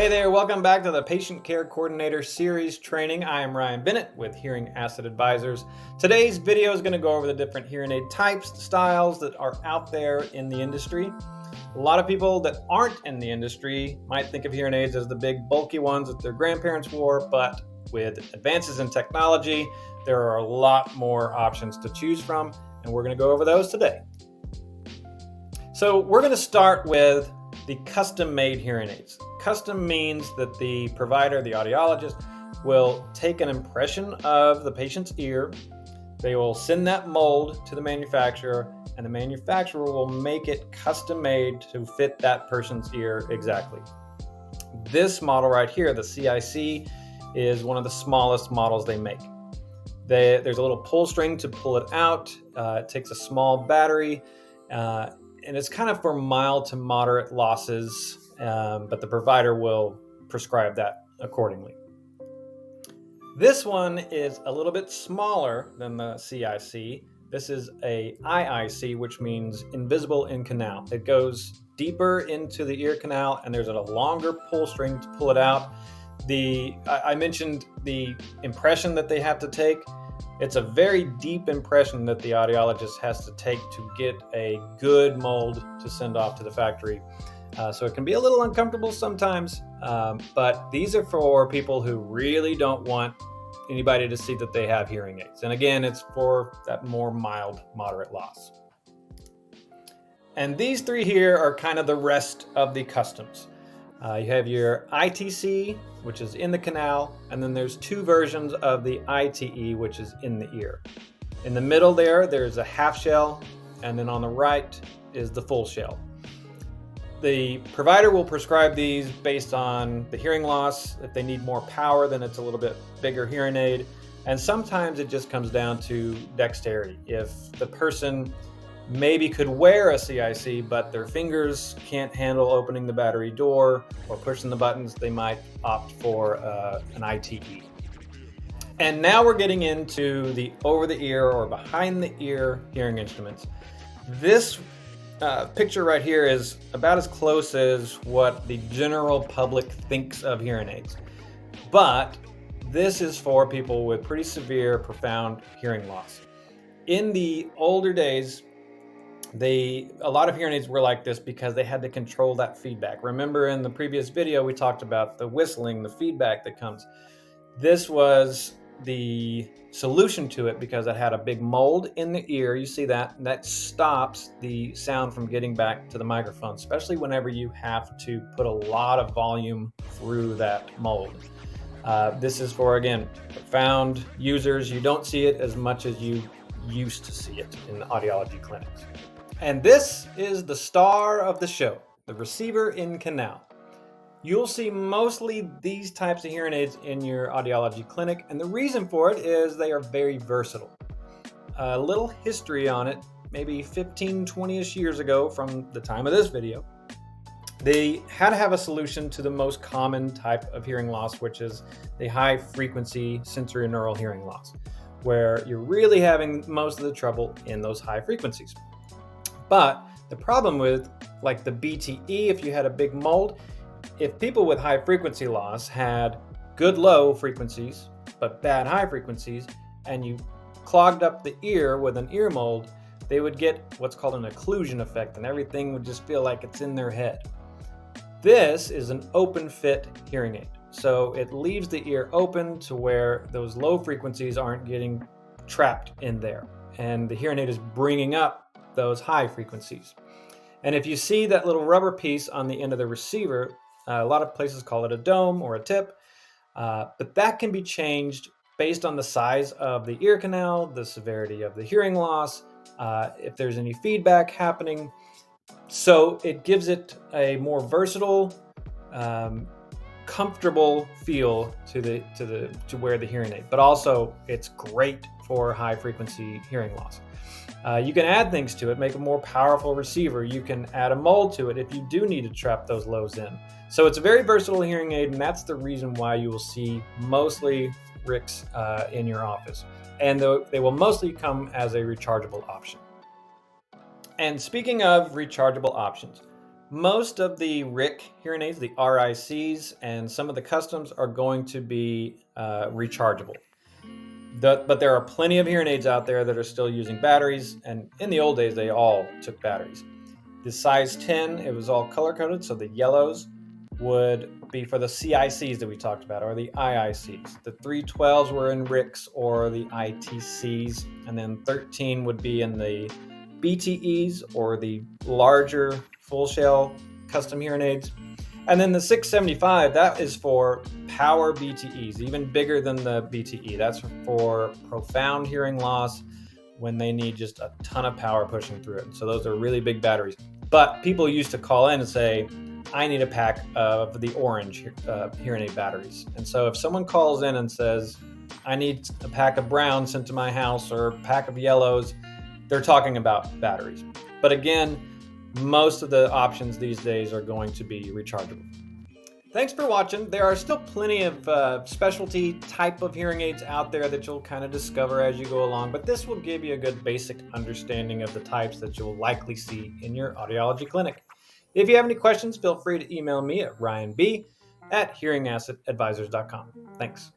Hey there, welcome back to the Patient Care Coordinator Series training. I am Ryan Bennett with Hearing Asset Advisors. Today's video is going to go over the different hearing aid types, styles that are out there in the industry. A lot of people that aren't in the industry might think of hearing aids as the big bulky ones that their grandparents wore, but with advances in technology, there are a lot more options to choose from, and we're going to go over those today. So we're going to start with the custom-made hearing aids. Custom means that the provider, the audiologist, will take an impression of the patient's ear. They will send that mold to the manufacturer, and the manufacturer will make it custom-made to fit that person's ear exactly. This model right here, the CIC, is one of the smallest models they make. There's a little pull string to pull it out. It takes a small battery. And it's kind of for mild to moderate losses, but the provider will prescribe that accordingly. This one is a little bit smaller than the CIC. This is a IIC, which means invisible in canal. It goes deeper into the ear canal, and there's a longer pull string to pull it out. I mentioned the impression that they have to take. It's a very deep impression that the audiologist has to take to get a good mold to send off to the factory. So it can be a little uncomfortable sometimes, but these are for people who really don't want anybody to see that they have hearing aids. And again, it's for that more mild, moderate loss. And these three here are kind of the rest of the customs. You have your ITC, which is in the canal, and then there's two versions of the ITE, which is in the ear. In the middle there's a half shell, and then on the right is the full shell. The provider will prescribe these based on the hearing loss. If they need more power, then it's a little bit bigger hearing aid. And sometimes it just comes down to dexterity. If the person maybe could wear a CIC, but their fingers can't handle opening the battery door or pushing the buttons, they might opt for an ITE. And now we're getting into the over-the-ear or behind-the-ear hearing instruments. This picture right here is about as close as what the general public thinks of hearing aids. But this is for people with pretty severe, profound hearing loss. In the older days, a lot of hearing aids were like this because they had to control that feedback. Remember in the previous video, we talked about the whistling, the feedback that comes. This was the solution to it because it had a big mold in the ear. You see that? And that stops the sound from getting back to the microphone, especially whenever you have to put a lot of volume through that mold. This is for, again, profound users. You don't see it as much as you used to see it in the audiology clinics. And this is the star of the show, the receiver in canal. You'll see mostly these types of hearing aids in your audiology clinic, and the reason for it is they are very versatile. A little history on it, maybe 15, 20-ish years ago from the time of this video, they had to have a solution to the most common type of hearing loss, which is the high-frequency sensorineural hearing loss, where you're really having most of the trouble in those high frequencies. But the problem with, like the BTE, if you had a big mold, if people with high frequency loss had good low frequencies, but bad high frequencies, and you clogged up the ear with an ear mold, they would get what's called an occlusion effect, and everything would just feel like it's in their head. This is an open fit hearing aid. So it leaves the ear open to where those low frequencies aren't getting trapped in there. And the hearing aid is bringing up those high frequencies. And if you see that little rubber piece on the end of the receiver, a lot of places call it a dome or a tip, but that can be changed based on the size of the ear canal, the severity of the hearing loss, if there's any feedback happening. So it gives it a more versatile, comfortable feel to wear the hearing aid, but also it's great for high frequency hearing loss. You can add things to it, make a more powerful receiver. You can add a mold to it if you do need to trap those lows in. So it's a very versatile hearing aid, and that's the reason why you will see mostly RICs in your office. And they will mostly come as a rechargeable option. And speaking of rechargeable options, Most of the RIC hearing aids, the RICs, and some of the customs are going to be rechargeable. But there are plenty of hearing aids out there that are still using batteries, and in the old days, they all took batteries. The size 10, it was all color coded, so the yellows would be for the CICs that we talked about, or the IICs. The 312s were in RICs or the ITCs, and then 13 would be in the BTEs or the larger full shell custom hearing aids. And then the 675, that is for power BTEs, even bigger than the BTE. That's for profound hearing loss when they need just a ton of power pushing through it. So those are really big batteries. But people used to call in and say, I need a pack of the orange hearing aid batteries. And so if someone calls in and says, I need a pack of browns sent to my house or a pack of yellows, they're talking about batteries. But again, most of the options these days are going to be rechargeable. Thanks for watching. There are still plenty of specialty type of hearing aids out there that you'll kind of discover as you go along, but this will give you a good basic understanding of the types that you'll likely see in your audiology clinic. If you have any questions, feel free to email me at ryanb@hearingassetadvisors.com. Thanks.